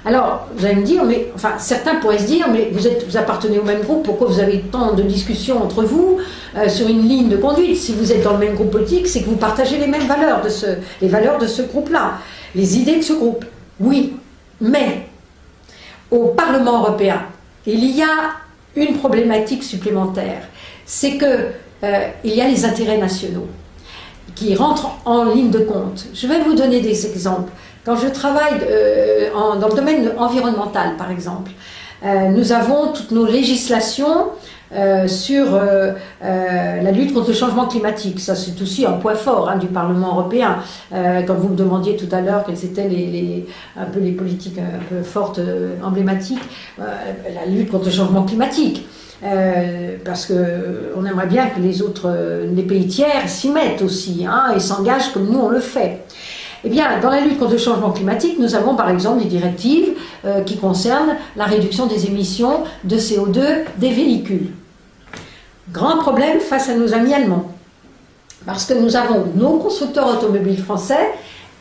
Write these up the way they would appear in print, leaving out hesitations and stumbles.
Alors, vous allez me dire, mais enfin, certains pourraient se dire, mais vous appartenez au même groupe, pourquoi vous avez tant de discussions entre vous sur une ligne de conduite? Si vous êtes dans le même groupe politique, c'est que vous partagez les mêmes valeurs, les valeurs de ce groupe-là, les idées de ce groupe. Oui, mais au Parlement européen, il y a une problématique supplémentaire, c'est que il y a les intérêts nationaux qui rentrent en ligne de compte. Je vais vous donner des exemples. Quand je travaille dans le domaine environnemental, par exemple, nous avons toutes nos législations sur la lutte contre le changement climatique. Ça, c'est aussi un point fort du Parlement européen. Quand vous me demandiez tout à l'heure quelles étaient un peu les politiques un peu fortes, emblématiques, la lutte contre le changement climatique. Parce qu'on aimerait bien que les pays tiers s'y mettent aussi et s'engagent comme nous on le fait. Eh bien, dans la lutte contre le changement climatique, nous avons par exemple des directives qui concernent la réduction des émissions de CO2 des véhicules. Grand problème face à nos amis allemands, parce que nous avons nos constructeurs automobiles français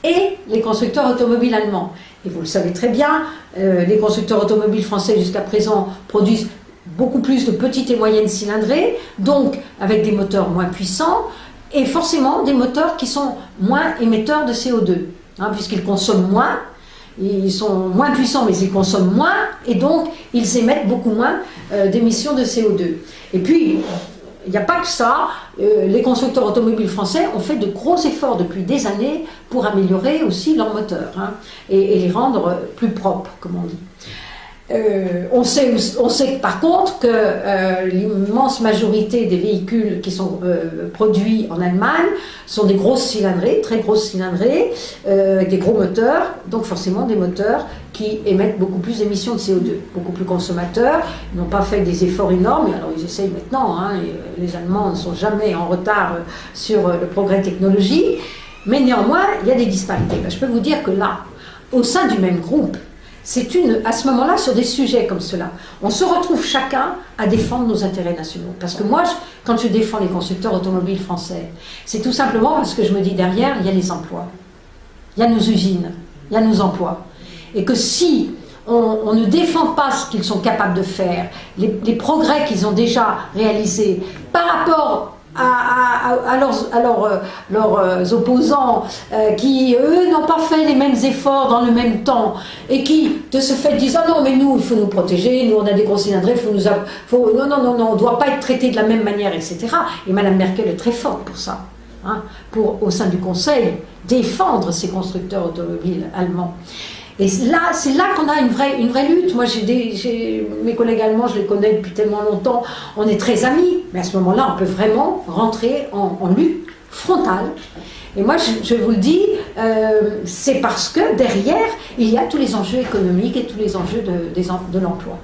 et les constructeurs automobiles allemands. Et vous le savez très bien, les constructeurs automobiles français jusqu'à présent produisent beaucoup plus de petites et moyennes cylindrées, donc avec des moteurs moins puissants, et forcément des moteurs qui sont moins émetteurs de CO2, puisqu'ils consomment moins, ils sont moins puissants mais ils consomment moins, et donc ils émettent beaucoup moins d'émissions de CO2. Et puis, il n'y a pas que ça, les constructeurs automobiles français ont fait de gros efforts depuis des années pour améliorer aussi leurs moteurs, et les rendre plus propres, comme on dit. On sait par contre que l'immense majorité des véhicules qui sont produits en Allemagne sont des grosses cylindrées, très grosses cylindrées, avec des gros moteurs, donc forcément des moteurs qui émettent beaucoup plus d'émissions de CO2, beaucoup plus consommateurs. Ils n'ont pas fait des efforts énormes, alors ils essayent maintenant, les Allemands ne sont jamais en retard sur le progrès technologique, mais néanmoins il y a des disparités. Je peux vous dire que là, au sein du même groupe, c'est à ce moment-là, sur des sujets comme cela, on se retrouve chacun à défendre nos intérêts nationaux. Parce que moi, quand je défends les constructeurs automobiles français, c'est tout simplement parce que je me dis derrière, il y a les emplois, il y a nos usines, il y a nos emplois. Et que si on ne défend pas ce qu'ils sont capables de faire, les progrès qu'ils ont déjà réalisés par rapport à leurs opposants qui, eux, n'ont pas fait les mêmes efforts dans le même temps et qui, de ce fait, disent « Ah non, mais nous, il faut nous protéger, nous, on a des gros cylindrés, non, on ne doit pas être traité de la même manière, etc. » Et Mme Merkel est très forte pour ça, pour, au sein du Conseil, défendre ces constructeurs automobiles allemands. Et là, c'est là qu'on a une vraie lutte. Moi, mes collègues allemands, je les connais depuis tellement longtemps, on est très amis, mais à ce moment-là, on peut vraiment rentrer en lutte frontale. Et moi, je vous le dis, c'est parce que derrière, il y a tous les enjeux économiques et tous les enjeux de l'emploi.